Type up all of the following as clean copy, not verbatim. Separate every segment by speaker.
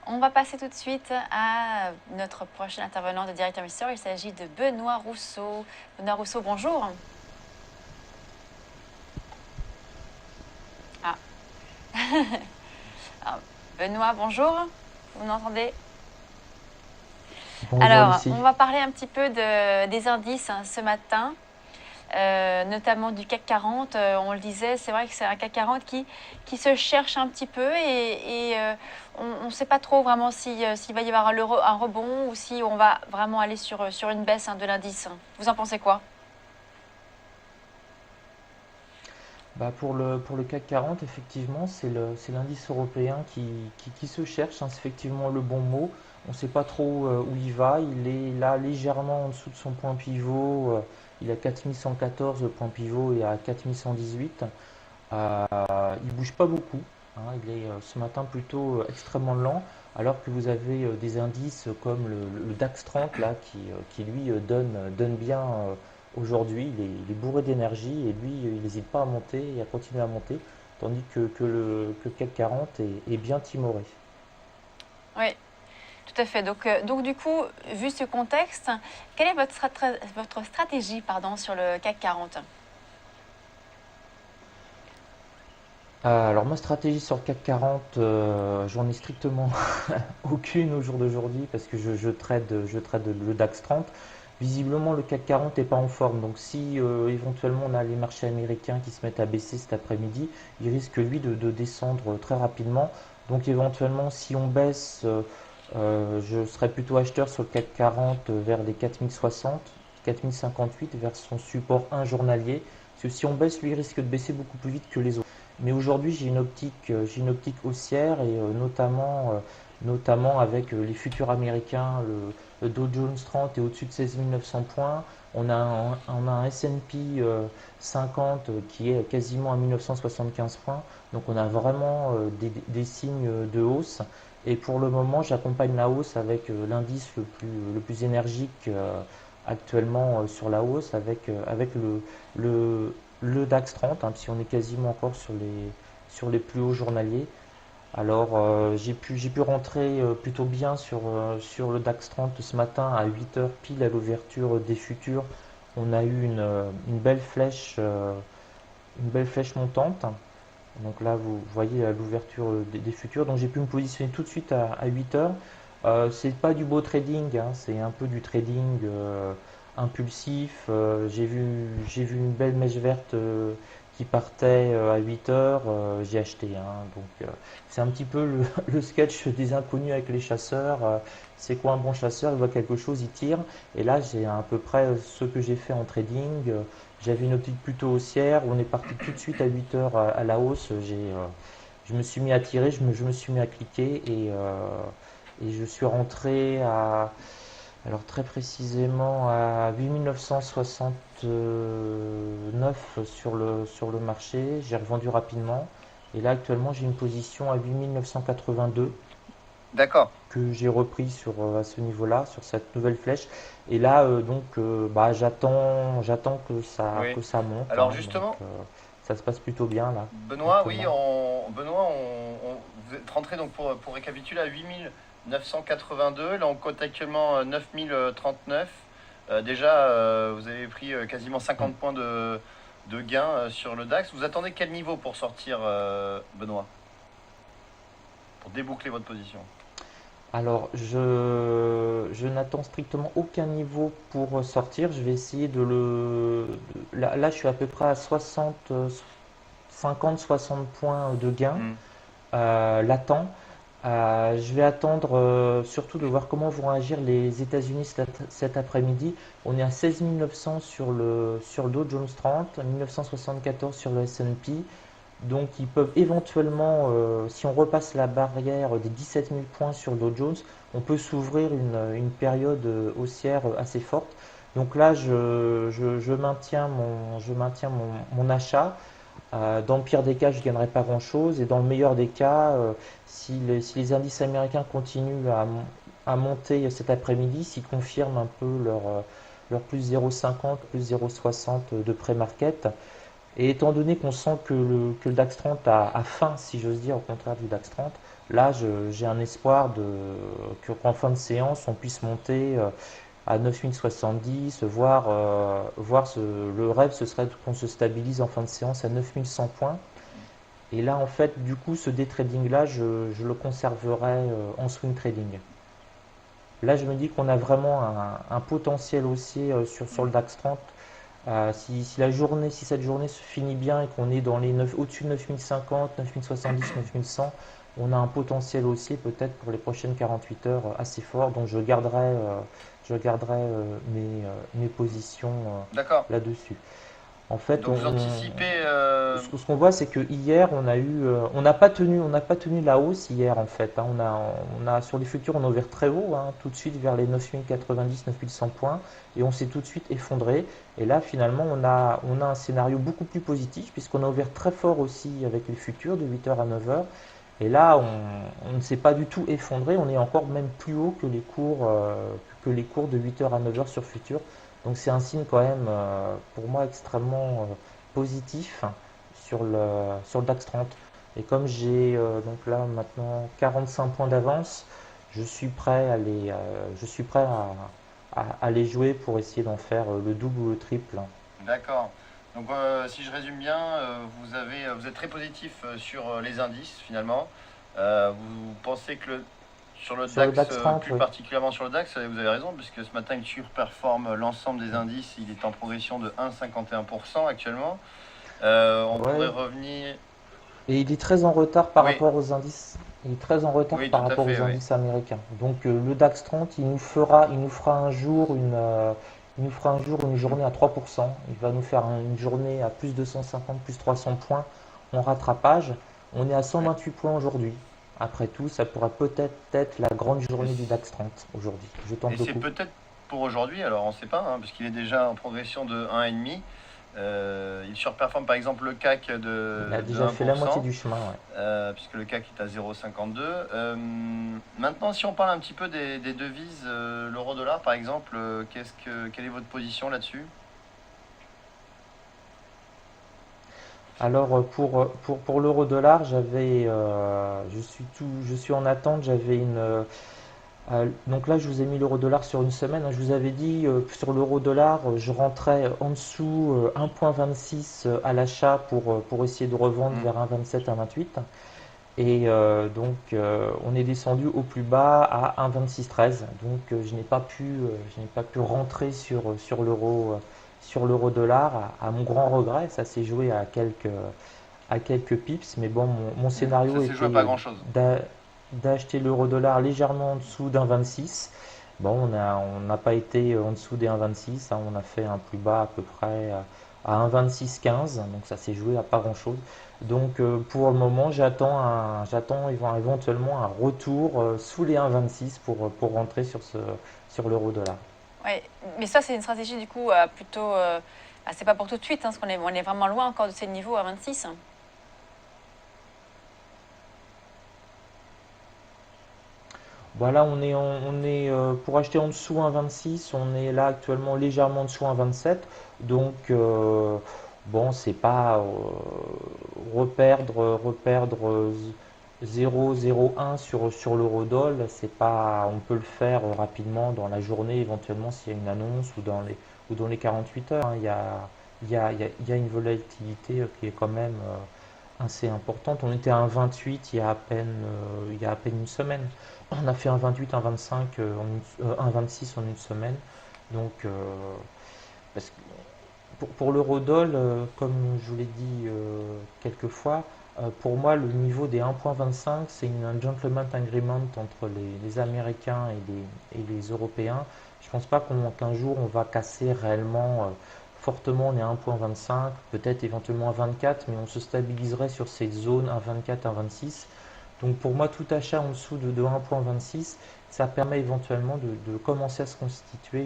Speaker 1: On va passer tout de suite à notre prochain intervenant de Direct Investisseur. Il s'agit de Benoît Rousseau. Benoît Rousseau, bonjour. Ah. Alors, Benoît, bonjour. Vous m'entendez?
Speaker 2: Bonjour
Speaker 1: Alors,
Speaker 2: Lucie.
Speaker 1: on va parler un petit peu des indices ce matin, notamment du CAC 40. On le disait, c'est vrai que c'est un CAC 40 qui se cherche un petit peu et on ne sait pas trop vraiment s'il va y avoir un rebond ou si on va vraiment aller sur une baisse de l'indice. Vous en pensez quoi?
Speaker 2: Pour le CAC 40, effectivement, c'est l'indice européen qui se cherche, hein, c'est effectivement le bon mot. On ne sait pas trop où il va. Il est là légèrement en dessous de son point pivot. Il est à 4114 le point pivot et à 4118. Il bouge pas beaucoup, hein. Il est ce matin plutôt extrêmement lent, alors que vous avez des indices comme le DAX 30 là, qui lui donne bien aujourd'hui. Il est bourré d'énergie et lui, il n'hésite pas à monter et à continuer à monter, tandis que le CAC 40 est bien timoré.
Speaker 1: Oui, tout à fait. Donc du coup, vu ce contexte, quelle est votre stratégie sur le CAC 40?
Speaker 2: Alors ma stratégie sur le CAC 40, j'en ai strictement aucune au jour d'aujourd'hui parce que je trade le DAX 30. Visiblement le CAC 40 n'est pas en forme, donc si éventuellement on a les marchés américains qui se mettent à baisser cet après-midi, il risque lui de descendre très rapidement. Donc éventuellement si on baisse, je serais plutôt acheteur sur le CAC 40 vers les 4060, 4058 vers son support 1 journalier. Parce que si on baisse, lui il risque de baisser beaucoup plus vite que les autres. Mais aujourd'hui, j'ai une optique haussière et notamment avec les futurs américains, le Dow Jones 30 est au-dessus de 16 900 points. On a un S&P 50 qui est quasiment à 1975 points. Donc on a vraiment des signes de hausse. Et pour le moment, j'accompagne la hausse avec l'indice le plus énergique actuellement sur la hausse, avec le, le DAX 30, hein, si on est quasiment encore sur les plus hauts journaliers. Alors j'ai pu rentrer plutôt bien sur le DAX 30 ce matin à 8 heures pile à l'ouverture des futurs. On a eu une belle flèche montante. Donc là, vous voyez à l'ouverture des futurs. Donc j'ai pu me positionner tout de suite à 8 heures. C'est pas du beau trading, hein, c'est un peu du trading impulsif. J'ai vu une belle mèche verte qui partait à 8 heures. J'ai acheté, hein. Donc c'est un petit peu le sketch des inconnus avec les chasseurs. C'est quoi un bon chasseur? Il voit quelque chose, il tire. Et là, j'ai à peu près ce que j'ai fait en trading. J'avais une optique plutôt haussière. On est parti tout de suite à 8 heures à la hausse. Je me suis mis à tirer, je me suis mis à cliquer et je suis rentré alors très précisément à 8969 sur le marché. J'ai revendu rapidement. Et là, actuellement, j'ai une position à 8982
Speaker 3: D'accord.
Speaker 2: que j'ai repris à ce niveau-là, sur cette nouvelle flèche. Et là, donc, bah, j'attends que ça,
Speaker 3: Oui.
Speaker 2: que ça monte,
Speaker 3: Alors
Speaker 2: hein. Donc,
Speaker 3: justement,
Speaker 2: ça se passe plutôt bien là,
Speaker 3: Benoît, oui,
Speaker 2: actuellement.
Speaker 3: vous êtes rentré donc pour récapituler à 8982. Là, on compte actuellement 9039. Déjà, vous avez pris quasiment
Speaker 2: Mm.
Speaker 3: 50 points de gain sur le DAX. Vous attendez quel niveau pour sortir, Benoît, pour déboucler votre position?
Speaker 2: Alors, je n'attends strictement aucun niveau pour sortir. Je vais essayer là, je suis à peu près à 50-60 points de gain
Speaker 3: Hmm.
Speaker 2: latent. Je vais attendre surtout de voir comment vont agir les États-Unis cet après-midi. On est à 16 900 sur le Dow Jones 30, 1974 sur le S&P. Donc ils peuvent éventuellement, si on repasse la barrière des 17 000 points sur le Dow Jones, on peut s'ouvrir une période haussière assez forte. Donc là, je maintiens mon achat. Dans le pire des cas, je ne gagnerai pas grand-chose. Et dans le meilleur des cas, si les indices américains continuent à monter cet après-midi, s'ils confirment un peu leur plus 0,50, plus 0,60 de pré-market, et étant donné qu'on sent que le DAX 30 a faim, si j'ose dire, au contraire du DAX 30, Là, j'ai un espoir qu'en fin de séance, on puisse monter à 9070, le rêve, ce serait qu'on se stabilise en fin de séance à 9100 points. Et là, en fait, du coup, ce day trading-là, je le conserverai en swing trading. Là, je me dis qu'on a vraiment un potentiel haussier sur le DAX 30. Si cette journée se finit bien et qu'on est au-dessus de 9050, 9070, 9100, on a un potentiel haussier peut-être pour les prochaines 48 heures assez fort. Donc je garderai mes positions
Speaker 3: D'accord.
Speaker 2: là-dessus. En fait,
Speaker 3: Donc vous anticipez.
Speaker 2: ce qu'on voit, c'est que hier, on n'a pas tenu la hausse hier en fait, hein. Sur les futurs, on a ouvert très haut, hein, tout de suite vers les 9090, 9100 points, et on s'est tout de suite effondré. Et là, finalement, on a un scénario beaucoup plus positif puisqu'on a ouvert très fort aussi avec les futurs de 8h à 9h. Et là, on ne s'est pas du tout effondré, on est encore même plus haut que les cours de 8h à 9h sur futur. Donc c'est un signe quand même pour moi extrêmement positif sur le DAX 30. Et comme j'ai donc là maintenant 45 points d'avance, je suis prêt à les jouer pour essayer d'en faire le double ou le triple.
Speaker 3: D'accord. Donc si je résume bien, vous êtes très positif sur les indices finalement. Vous pensez que sur le
Speaker 2: Sur le
Speaker 3: DAX,
Speaker 2: DAX 30,
Speaker 3: plus
Speaker 2: oui.
Speaker 3: particulièrement sur le DAX, vous avez raison, puisque ce matin il surperforme l'ensemble des indices, il est en progression de 1,51% actuellement. On pourrait
Speaker 2: Ouais.
Speaker 3: revenir.
Speaker 2: Et il est très en retard par
Speaker 3: Oui,
Speaker 2: rapport aux indices. Il est très en retard
Speaker 3: oui,
Speaker 2: par
Speaker 3: tout à
Speaker 2: rapport
Speaker 3: fait,
Speaker 2: aux
Speaker 3: oui.
Speaker 2: indices américains. Donc le DAX 30, il nous fera un jour une journée à 3%. Il va nous faire une journée à plus 250, plus 300 points en rattrapage. On est à
Speaker 3: Oui.
Speaker 2: 128 points aujourd'hui. Après tout, ça pourrait peut-être être la grande
Speaker 3: Et
Speaker 2: journée du
Speaker 3: c-
Speaker 2: DAX 30 aujourd'hui. Je
Speaker 3: et
Speaker 2: tente le
Speaker 3: c'est
Speaker 2: coup.
Speaker 3: peut-être pour aujourd'hui, alors on ne sait pas, hein, parce qu'il est déjà en progression de 1,5. Il surperforme par exemple le CAC
Speaker 2: Il a
Speaker 3: de
Speaker 2: déjà fait la moitié
Speaker 3: 1%.
Speaker 2: du chemin, ouais.
Speaker 3: Puisque le CAC est à 0,52. Maintenant, si on parle un petit peu des devises, l'euro-dollar par exemple, quelle est votre position là-dessus?
Speaker 2: Alors pour l'euro-dollar, je suis en attente. Donc là, je vous ai mis l'euro-dollar sur une semaine, hein. Je vous avais dit sur l'euro-dollar, je rentrais en dessous 1,26 à l'achat pour essayer de revendre
Speaker 3: Hmm.
Speaker 2: vers 1,27, 1,28. Et donc on est descendu au plus bas à 1,2613. Donc je n'ai pas pu rentrer sur l'euro-dollar à mon grand regret. Ça s'est joué à quelques pips. Mais bon, mon
Speaker 3: Ça
Speaker 2: scénario
Speaker 3: s'est joué à pas
Speaker 2: était
Speaker 3: grand-chose.
Speaker 2: d'a- d'acheter l'euro-dollar légèrement en dessous d'1,26. Bon, on n'a pas été en dessous des 1,26, hein. On a fait un plus bas à peu près à 1,2615. Donc ça s'est joué à pas grand-chose. Donc pour le moment, j'attends éventuellement un retour sous les 1,26 pour rentrer sur l'euro-dollar.
Speaker 1: Ouais, mais ça, c'est une stratégie du coup plutôt. C'est pas pour tout de suite, hein, parce qu'on est vraiment loin encore de ces niveaux à 26.
Speaker 2: Voilà, pour acheter en dessous 1,26, on est là actuellement légèrement en dessous 1,27. Donc bon, c'est pas reperdre 0,01 sur l'euro-dollar, c'est pas, on peut le faire rapidement dans la journée, éventuellement s'il y a une annonce ou dans les 48 heures, hein. Il y a une volatilité qui est quand même assez importante. On était à 1,28 il y a à peine une semaine. On a fait un 28, un 25, un 26 en une semaine. Donc, parce que pour l'eurodoll, comme je vous l'ai dit quelques fois, pour moi, le niveau des 1,25, c'est un gentleman agreement entre les Américains et les Européens. Je ne pense pas qu'un jour on va casser réellement fortement les 1,25, peut-être éventuellement à 24, mais on se stabiliserait sur cette zone à 24, à 26. Donc pour moi, tout achat en dessous de 1,26, ça permet éventuellement de commencer à se constituer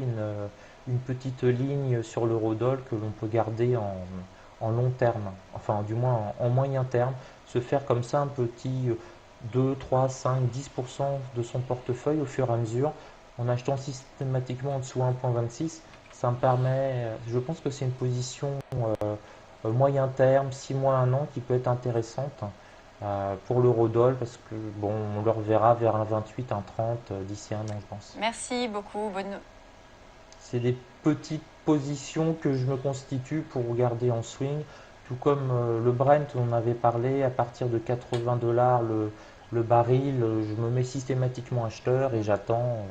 Speaker 2: une petite ligne sur l'eurodoll que l'on peut garder en long terme, enfin du moins en moyen terme, se faire comme ça un petit 2, 3, 5, 10% de son portefeuille au fur et à mesure, en achetant systématiquement en dessous 1,26. Ça me permet, je pense que c'est une position moyen terme, 6 mois, 1 an, qui peut être intéressante pour l'eurodoll parce que bon, on le reverra vers un 28, un 30 d'ici un an, je pense.
Speaker 1: Merci beaucoup.
Speaker 2: C'est des petites positions que je me constitue pour garder en swing, tout comme le Brent, on avait parlé, à partir de 80 $ le baril, je me mets systématiquement acheteur et j'attends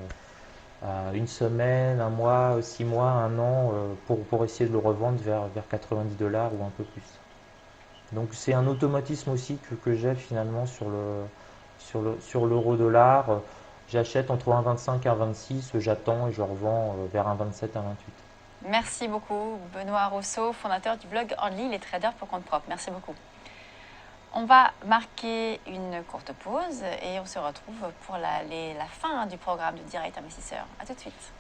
Speaker 2: une semaine, un mois, 6 mois, un an pour essayer de le revendre vers 90 $ ou un peu plus. Donc c'est un automatisme aussi que j'ai finalement sur l'euro-dollar. J'achète entre 1,25 et 1,26, j'attends et je revends vers 1,27, 1,28.
Speaker 1: Merci beaucoup, Benoît Rousseau, fondateur du blog en ligne Les Traders pour compte propre. Merci beaucoup. On va marquer une courte pause et on se retrouve pour la fin du programme de Direct Investisseur. À tout de suite.